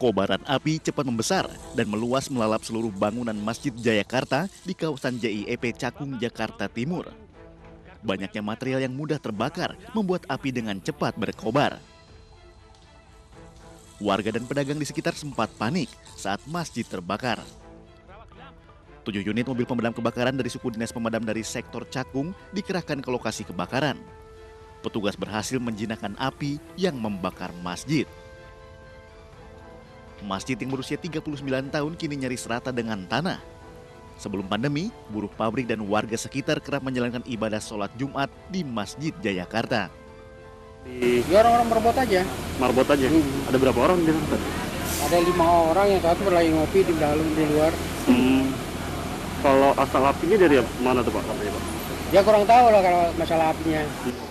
Kobaran api cepat membesar dan meluas melalap seluruh bangunan Masjid Jayakarta di kawasan JIEP Cakung, Jakarta Timur. Banyaknya material yang mudah terbakar membuat api dengan cepat berkobar. Warga dan pedagang di sekitar sempat panik saat masjid terbakar. 7 unit mobil pemadam kebakaran dari suku dinas pemadam dari sektor Cakung dikerahkan ke lokasi kebakaran. Petugas berhasil menjinakkan api yang membakar masjid. Masjid yang berusia 39 tahun kini nyaris rata dengan tanah. Sebelum pandemi, buruh pabrik dan warga sekitar kerap menjalankan ibadah sholat Jumat di Masjid Jayakarta. Ya orang-orang marbot aja. Marbot aja? Ada berapa orang di sana? Ada 5 orang, yang satu lagi ngopi di dalam, di luar. Kalau asal apinya dari mana tuh Pak katanya Pak? Ya kurang tahu lah kalau masalah apinya.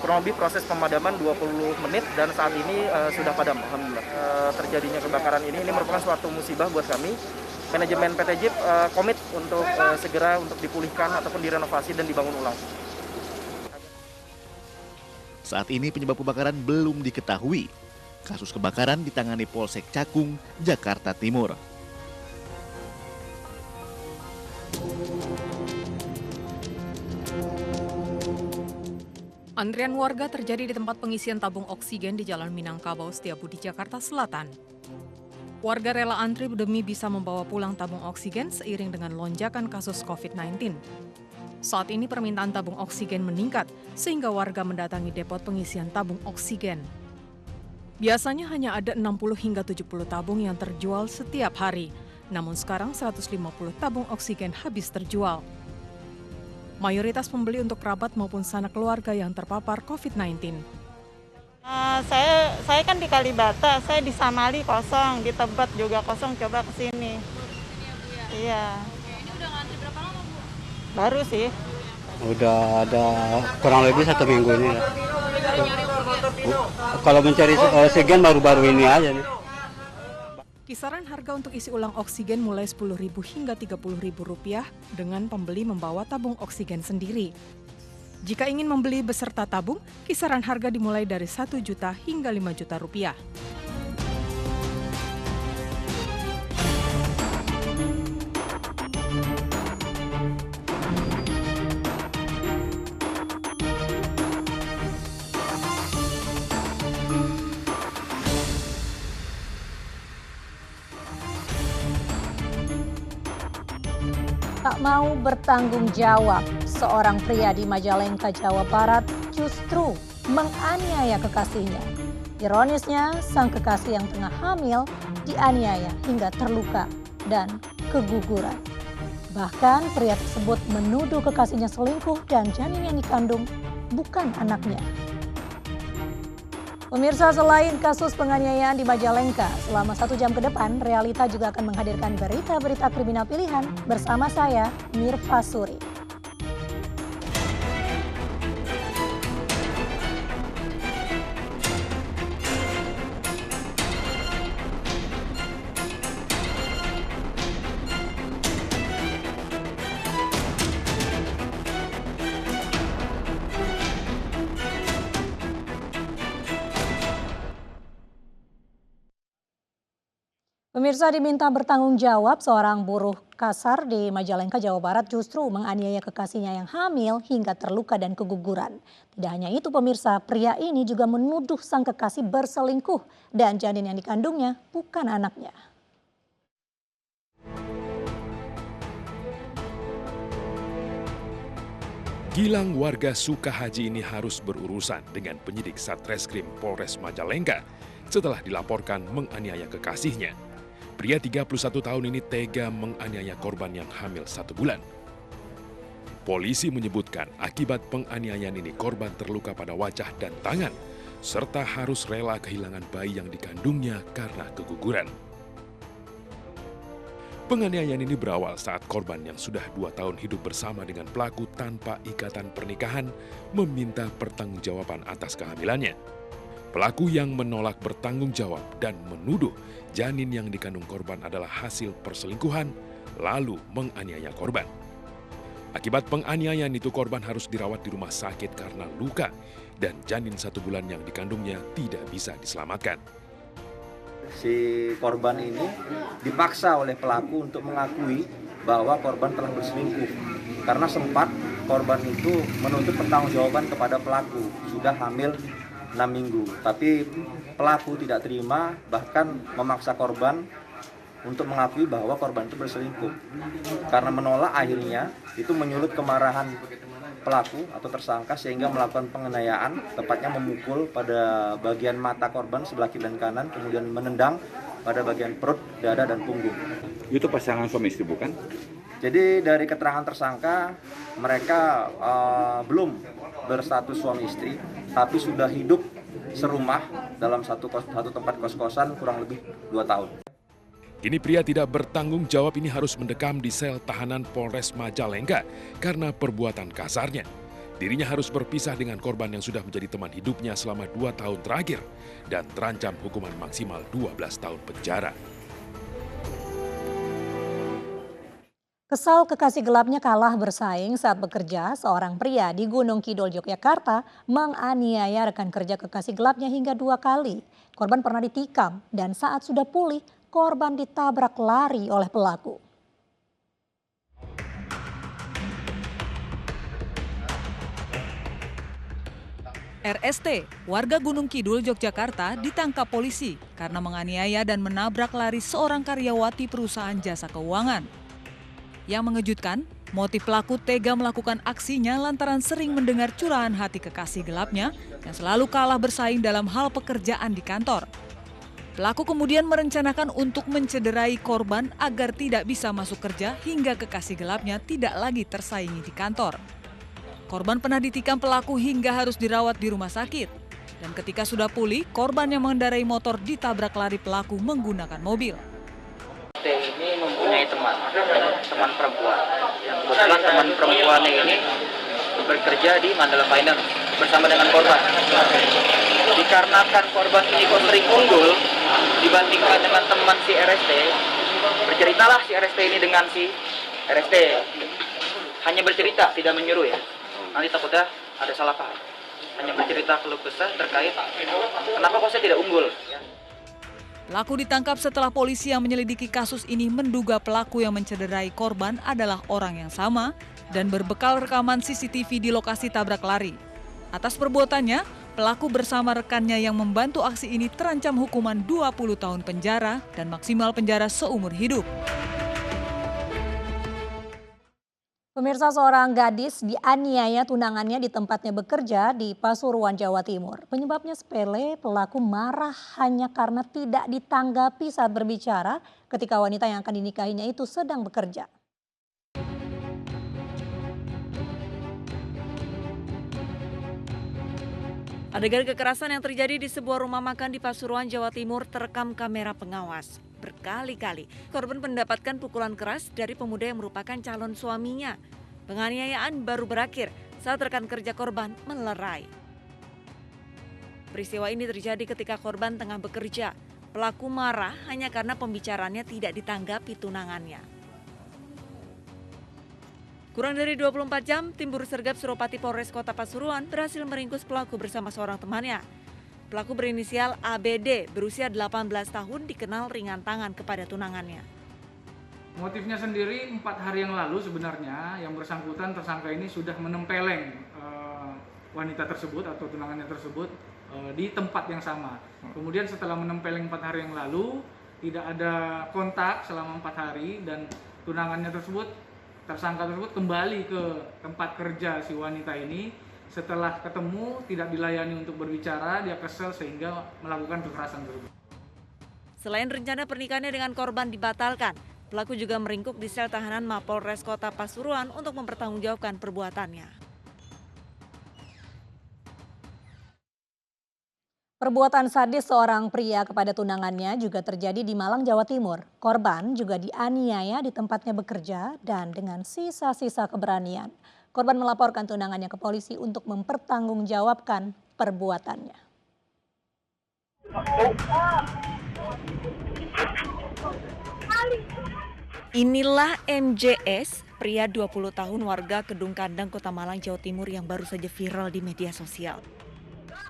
Kurang lebih proses pemadaman 20 menit dan saat ini sudah padam, alhamdulillah. Terjadinya kebakaran ini merupakan suatu musibah buat kami. Manajemen PT JIP komit untuk segera untuk dipulihkan ataupun direnovasi dan dibangun ulang. Saat ini penyebab kebakaran belum diketahui. Kasus kebakaran ditangani Polsek Cakung, Jakarta Timur. Antrian warga terjadi di tempat pengisian tabung oksigen di Jalan Minangkabau Setiabudi, Jakarta Selatan. Warga rela antri demi bisa membawa pulang tabung oksigen seiring dengan lonjakan kasus COVID-19. Saat ini permintaan tabung oksigen meningkat sehingga warga mendatangi depot pengisian tabung oksigen. Biasanya hanya ada 60 hingga 70 tabung yang terjual setiap hari, namun sekarang 150 tabung oksigen habis terjual. Mayoritas pembeli untuk kerabat maupun sanak keluarga yang terpapar COVID-19. Saya kan di Kalibata, saya di Samali kosong, di Tebet juga kosong, coba ke sini. Iya. Ini udah ngantri berapa lama, Bu? Baru sih. Udah ada kurang lebih 1 minggu ini. Kalau mencari oksigen baru-baru ini aja nih. Kisaran harga untuk isi ulang oksigen mulai Rp10.000 hingga Rp30.000 dengan pembeli membawa tabung oksigen sendiri. Jika ingin membeli beserta tabung, kisaran harga dimulai dari Rp1 juta hingga Rp5 juta. Tak mau bertanggung jawab, seorang pria di Majalengka, Jawa Barat justru menganiaya kekasihnya. Ironisnya, sang kekasih yang tengah hamil dianiaya hingga terluka dan keguguran. Bahkan pria tersebut menuduh kekasihnya selingkuh dan janin yang dikandung bukan anaknya. Pemirsa, selain kasus penganiayaan di Majalengka, selama 1 jam ke depan, Realita juga akan menghadirkan berita-berita kriminal pilihan bersama saya, Mirva Suri. Pemirsa, diminta bertanggung jawab, seorang buruh kasar di Majalengka, Jawa Barat justru menganiaya kekasihnya yang hamil hingga terluka dan keguguran. Tidak hanya itu pemirsa, pria ini juga menuduh sang kekasih berselingkuh dan janin yang dikandungnya bukan anaknya. Gilang warga Sukahaji ini harus berurusan dengan penyidik Satreskrim Polres Majalengka setelah dilaporkan menganiaya kekasihnya. Pria 31 tahun ini tega menganiaya korban yang hamil 1 bulan. Polisi menyebutkan akibat penganiayaan ini korban terluka pada wajah dan tangan, serta harus rela kehilangan bayi yang dikandungnya karena keguguran. Penganiayaan ini berawal saat korban yang sudah 2 tahun hidup bersama dengan pelaku tanpa ikatan pernikahan meminta pertanggungjawaban atas kehamilannya. Pelaku yang menolak bertanggung jawab dan menuduh janin yang dikandung korban adalah hasil perselingkuhan, lalu menganiaya korban. Akibat penganiayaan itu korban harus dirawat di rumah sakit karena luka dan janin 1 bulan yang dikandungnya tidak bisa diselamatkan. si korban ini dipaksa oleh pelaku untuk mengakui bahwa korban telah berselingkuh. Karena sempat korban itu menuntut pertanggungjawaban kepada pelaku, sudah hamil 6 minggu. Tapi pelaku tidak terima, bahkan memaksa korban untuk mengakui bahwa korban itu berselingkuh. Karena menolak, akhirnya itu menyulut kemarahan pelaku atau tersangka sehingga melakukan penganiayaan, tepatnya memukul pada bagian mata korban sebelah kiri dan kanan, kemudian menendang pada bagian perut, dada, dan punggung. Itu pasangan suami istri bukan? Jadi dari keterangan tersangka, mereka belum berstatus suami istri, tapi sudah hidup serumah dalam satu tempat kos-kosan kurang lebih 2 tahun. Kini pria tidak bertanggung jawab ini harus mendekam di sel tahanan Polres Majalengka karena perbuatan kasarnya. Dirinya harus berpisah dengan korban yang sudah menjadi teman hidupnya selama 2 tahun terakhir dan terancam hukuman maksimal 12 tahun penjara. Kesal kekasih gelapnya kalah bersaing saat bekerja, seorang pria di Gunung Kidul, Yogyakarta menganiaya rekan kerja kekasih gelapnya hingga 2 kali. Korban pernah ditikam dan saat sudah pulih, korban ditabrak lari oleh pelaku. RST, warga Gunung Kidul, Yogyakarta, ditangkap polisi karena menganiaya dan menabrak lari seorang karyawati perusahaan jasa keuangan. Yang mengejutkan, motif pelaku tega melakukan aksinya lantaran sering mendengar curahan hati kekasih gelapnya yang selalu kalah bersaing dalam hal pekerjaan di kantor. Pelaku kemudian merencanakan untuk mencederai korban agar tidak bisa masuk kerja hingga kekasih gelapnya tidak lagi tersaingi di kantor. Korban pernah ditikam pelaku hingga harus dirawat di rumah sakit. Dan ketika sudah pulih, korban yang mengendarai motor ditabrak lari pelaku menggunakan mobil. T ini mempunyai teman perempuan. Yang kebetulan teman perempuannya ini bekerja di Mandala Finance bersama dengan korban. Dikarenakan korban ini kok sering unggul dibandingkan dengan teman si RST, berceritalah si RST ini dengan si RST. Hanya bercerita, tidak menyuruh ya. Nanti takutnya ada salah paham. Hanya bercerita keluh kesah terkait kenapa kok saya tidak unggul. Pelaku ditangkap setelah polisi yang menyelidiki kasus ini menduga pelaku yang mencederai korban adalah orang yang sama dan berbekal rekaman CCTV di lokasi tabrak lari. Atas perbuatannya, pelaku bersama rekannya yang membantu aksi ini terancam hukuman 20 tahun penjara dan maksimal penjara seumur hidup. Pemirsa, seorang gadis dianiaya tunangannya di tempatnya bekerja di Pasuruan, Jawa Timur. Penyebabnya sepele, pelaku marah hanya karena tidak ditanggapi saat berbicara ketika wanita yang akan dinikahinya itu sedang bekerja. Adegan kekerasan yang terjadi di sebuah rumah makan di Pasuruan, Jawa Timur terekam kamera pengawas. Berkali-kali korban mendapatkan pukulan keras dari pemuda yang merupakan calon suaminya. Penganiayaan baru berakhir saat rekan kerja korban melerai. Peristiwa ini terjadi ketika korban tengah bekerja. Pelaku marah hanya karena pembicaraannya tidak ditanggapi tunangannya. Kurang dari 24 jam, tim Buru Sergap Suropati Polres Kota Pasuruan berhasil meringkus pelaku bersama seorang temannya. Pelaku berinisial ABD, berusia 18 tahun, dikenal ringan tangan kepada tunangannya. Motifnya sendiri 4 hari yang lalu sebenarnya yang bersangkutan tersangka ini sudah menempeleng wanita tersebut atau tunangannya tersebut di tempat yang sama. Kemudian setelah menempeleng 4 hari yang lalu tidak ada kontak selama 4 hari dan tunangannya tersebut, tersangka tersebut kembali ke tempat kerja si wanita ini. Setelah ketemu tidak dilayani untuk berbicara, dia kesal sehingga melakukan kekerasan tersebut. Selain rencana pernikahannya dengan korban dibatalkan, pelaku juga meringkuk di sel tahanan Mapolres Kota Pasuruan untuk mempertanggungjawabkan perbuatannya. Perbuatan sadis seorang pria kepada tunangannya juga terjadi di Malang, Jawa Timur. Korban juga dianiaya di tempatnya bekerja dan dengan sisa-sisa keberanian. Korban melaporkan tunangannya ke polisi untuk mempertanggungjawabkan perbuatannya. Inilah MJS, pria 20 tahun warga Kedung Kandang, Kota Malang, Jawa Timur yang baru saja viral di media sosial.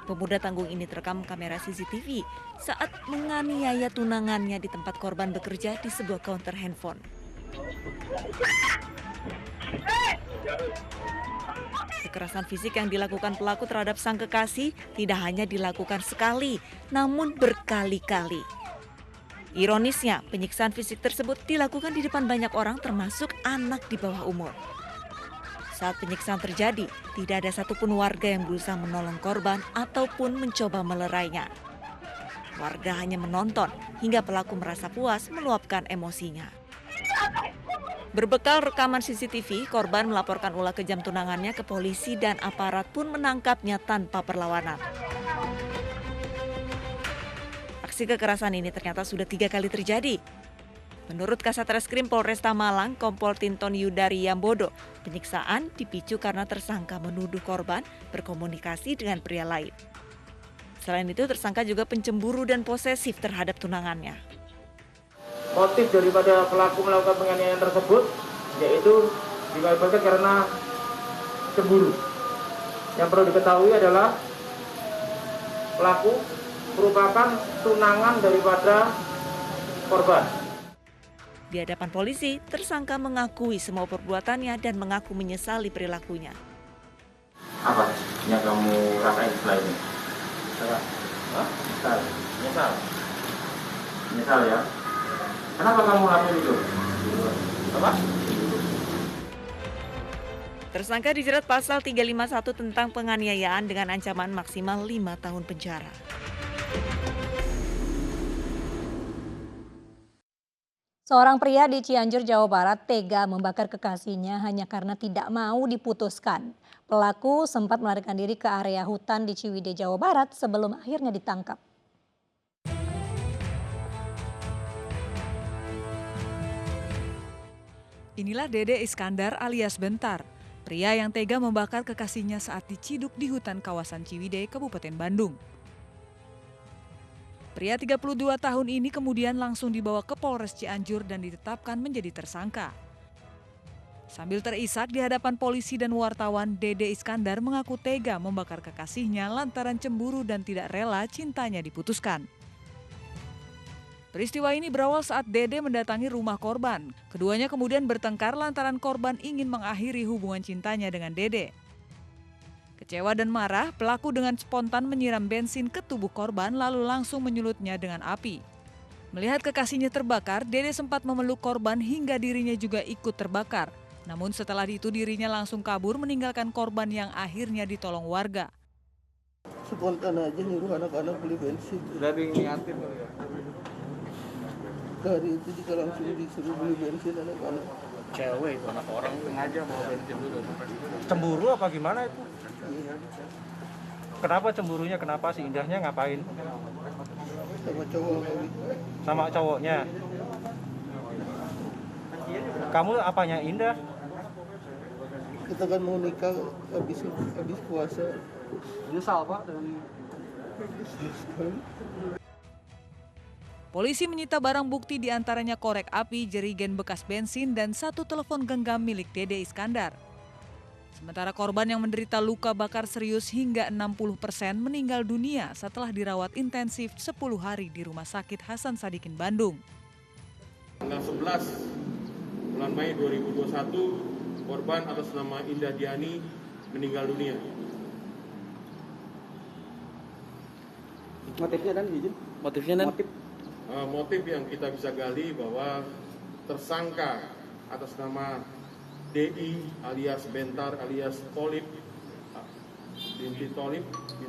Pemuda tanggung ini terekam kamera CCTV saat menganiaya tunangannya di tempat korban bekerja di sebuah counter handphone. Kekerasan fisik yang dilakukan pelaku terhadap sang kekasih tidak hanya dilakukan sekali, namun berkali-kali. Ironisnya, penyiksaan fisik tersebut dilakukan di depan banyak orang termasuk anak di bawah umur. Saat penyiksaan terjadi, tidak ada satupun warga yang berusaha menolong korban ataupun mencoba melerainya. Warga hanya menonton hingga pelaku merasa puas meluapkan emosinya. Berbekal rekaman CCTV, korban melaporkan ulah kejam tunangannya ke polisi dan aparat pun menangkapnya tanpa perlawanan. Aksi kekerasan ini ternyata sudah 3 kali terjadi. Menurut Kasat Reskrim Polresta Malang, Kompol Tinton Yudari Yambodo, penyiksaan dipicu karena tersangka menuduh korban berkomunikasi dengan pria lain. Selain itu, tersangka juga pencemburu dan posesif terhadap tunangannya. Motif daripada pelaku melakukan penganiayaan tersebut yaitu dikabarkan karena cemburu. Yang perlu diketahui adalah pelaku merupakan tunangan daripada korban. Di hadapan polisi, tersangka mengakui semua perbuatannya dan mengaku menyesali perilakunya. Apa yang kamu rasain setelah ini? Menyesal. Menyesal ya? Kenapa kamu lakuin itu? Apa? Tersangka dijerat pasal 351 tentang penganiayaan dengan ancaman maksimal 5 tahun penjara. Seorang pria di Cianjur, Jawa Barat tega membakar kekasihnya hanya karena tidak mau diputuskan. Pelaku sempat melarikan diri ke area hutan di Ciwidey, Jawa Barat sebelum akhirnya ditangkap. Inilah Dede Iskandar alias Bentar, pria yang tega membakar kekasihnya saat diciduk di hutan kawasan Ciwidey, Kabupaten Bandung. Pria 32 tahun ini kemudian langsung dibawa ke Polres Cianjur dan ditetapkan menjadi tersangka. Sambil terisak di hadapan polisi dan wartawan, Dede Iskandar mengaku tega membakar kekasihnya lantaran cemburu dan tidak rela cintanya diputuskan. Peristiwa ini berawal saat Dede mendatangi rumah korban. Keduanya kemudian bertengkar lantaran korban ingin mengakhiri hubungan cintanya dengan Dede. Kecewa dan marah, pelaku dengan spontan menyiram bensin ke tubuh korban lalu langsung menyulutnya dengan api. Melihat kekasihnya terbakar, Dede sempat memeluk korban hingga dirinya juga ikut terbakar. Namun setelah itu dirinya langsung kabur meninggalkan korban yang akhirnya ditolong warga. Spontan aja nyuruh anak-anak beli bensin. Udah diingatin ya. Dari itu juga langsung disuruh beli bensin anak-anak. Cewek itu anak orang sengaja mau bensin dulu. Cemburu apa gimana itu? Kenapa cemburunya? Kenapa si Indahnya ngapain? Sama cowok. Sama cowoknya. Kamu apanya Indah? Kita kan mau nikah habis puasa. Nyesal Pak dengan Polisi menyita barang bukti diantaranya korek api, jerigen bekas bensin, dan 1 telepon genggam milik Dede Iskandar. Sementara korban yang menderita luka bakar serius hingga 60% meninggal dunia setelah dirawat intensif 10 hari di Rumah Sakit Hasan Sadikin, Bandung. Tanggal 11 bulan Mei 2021, korban atas nama Indah Diani meninggal dunia. Motifnya dan izin? Motifnya dan? Motif yang kita bisa gali bahwa tersangka atas nama DI alias Bentar alias Tolib bin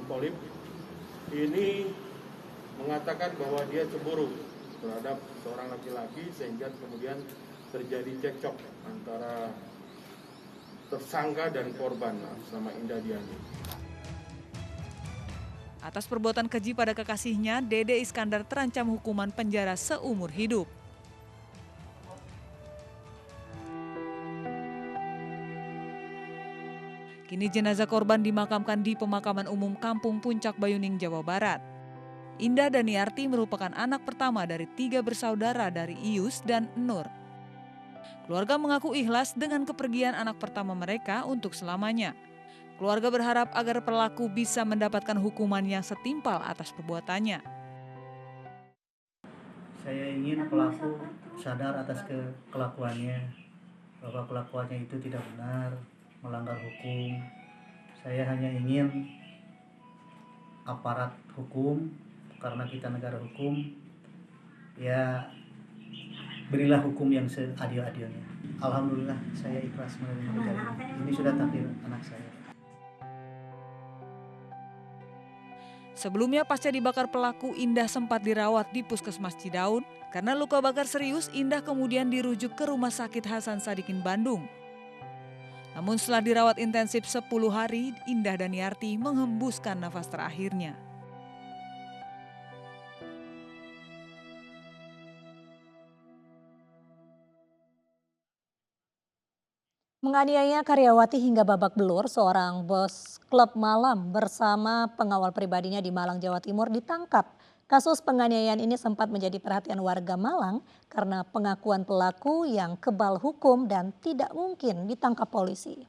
Tolib ini mengatakan bahwa dia cemburu terhadap seorang laki-laki sehingga kemudian terjadi cekcok antara tersangka dan korban sama Indah Diani. Atas perbuatan keji pada kekasihnya, Dede Iskandar terancam hukuman penjara seumur hidup. Kini jenazah korban dimakamkan di Pemakaman Umum Kampung Puncak Bayuning, Jawa Barat. Indah Daniarti merupakan anak pertama dari 3 bersaudara dari Ius dan Nur. Keluarga mengaku ikhlas dengan kepergian anak pertama mereka untuk selamanya. Keluarga berharap agar pelaku bisa mendapatkan hukuman yang setimpal atas perbuatannya. Saya ingin pelaku sadar atas kelakuannya, bahwa kelakuannya itu tidak benar, melanggar hukum. Saya hanya ingin aparat hukum, karena kita negara hukum, ya berilah hukum yang seadil-adilnya. Alhamdulillah saya ikhlas menerima negara ini. Ini sudah takdir anak saya. Sebelumnya pasca dibakar pelaku, Indah sempat dirawat di Puskesmas Cidaun. Karena luka bakar serius, Indah kemudian dirujuk ke Rumah Sakit Hasan Sadikin Bandung. Namun setelah dirawat intensif 10 hari, Indah Daniarti menghembuskan nafas terakhirnya. Menganiaya karyawati hingga babak belur, seorang bos klub malam bersama pengawal pribadinya di Malang, Jawa Timur ditangkap. Kasus penganiayaan ini sempat menjadi perhatian warga Malang karena pengakuan pelaku yang kebal hukum dan tidak mungkin ditangkap polisi.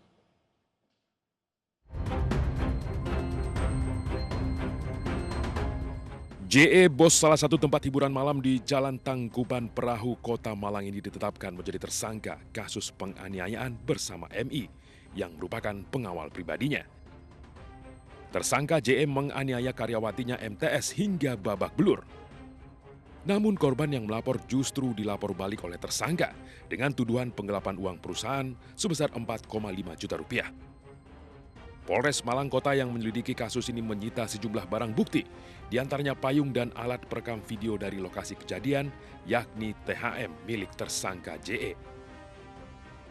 JE, bos salah satu tempat hiburan malam di Jalan Tangkuban Perahu, Kota Malang ini ditetapkan menjadi tersangka kasus penganiayaan bersama MI yang merupakan pengawal pribadinya. Tersangka JE menganiaya karyawatinya MTS hingga babak belur. Namun korban yang melapor justru dilapor balik oleh tersangka dengan tuduhan penggelapan uang perusahaan sebesar 4,5 juta rupiah. Polres Malang Kota yang menyelidiki kasus ini menyita sejumlah barang bukti, diantaranya payung dan alat perekam video dari lokasi kejadian, yakni THM milik tersangka JE.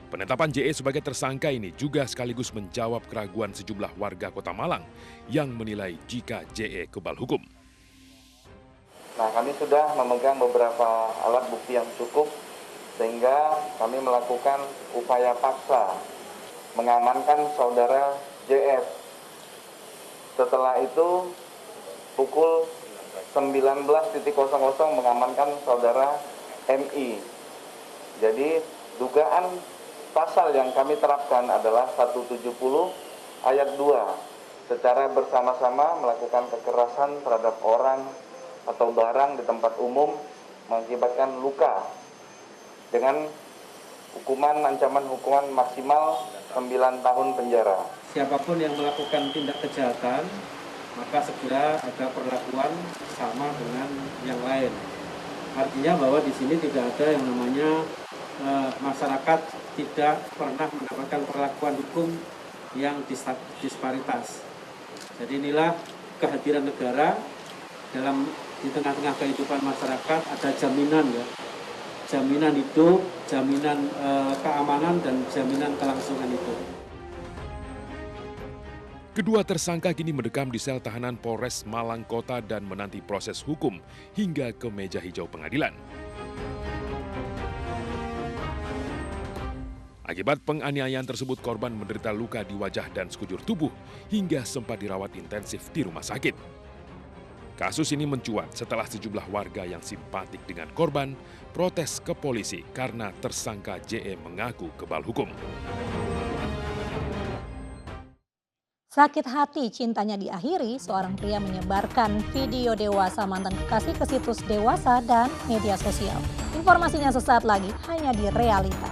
Penetapan JE sebagai tersangka ini juga sekaligus menjawab keraguan sejumlah warga Kota Malang yang menilai jika JE kebal hukum. Nah, kami sudah memegang beberapa alat bukti yang cukup sehingga kami melakukan upaya paksa mengamankan saudara JF. Setelah itu pukul 19.00 mengamankan saudara MI. Jadi dugaan pasal yang kami terapkan adalah 170 ayat 2. Secara bersama-sama melakukan kekerasan terhadap orang atau barang di tempat umum mengakibatkan luka dengan ancaman hukuman maksimal 9 tahun penjara. Siapapun yang melakukan tindak kejahatan, maka segera ada perlakuan sama dengan yang lain. Artinya bahwa di sini tidak ada yang namanya masyarakat tidak pernah mendapatkan perlakuan hukum yang disparitas. Jadi inilah kehadiran negara di tengah-tengah kehidupan masyarakat, ada jaminan ya. Jaminan hidup, jaminan keamanan, dan jaminan kelangsungan hidup. Kedua tersangka kini mendekam di sel tahanan Polres Malang Kota dan menanti proses hukum hingga ke meja hijau pengadilan. Akibat penganiayaan tersebut, korban menderita luka di wajah dan sekujur tubuh hingga sempat dirawat intensif di rumah sakit. Kasus ini mencuat setelah sejumlah warga yang simpatik dengan korban protes ke polisi karena tersangka JE mengaku kebal hukum. Sakit hati cintanya diakhiri, seorang pria menyebarkan video dewasa mantan kekasih ke situs dewasa dan media sosial. Informasinya sesaat lagi hanya di Realita.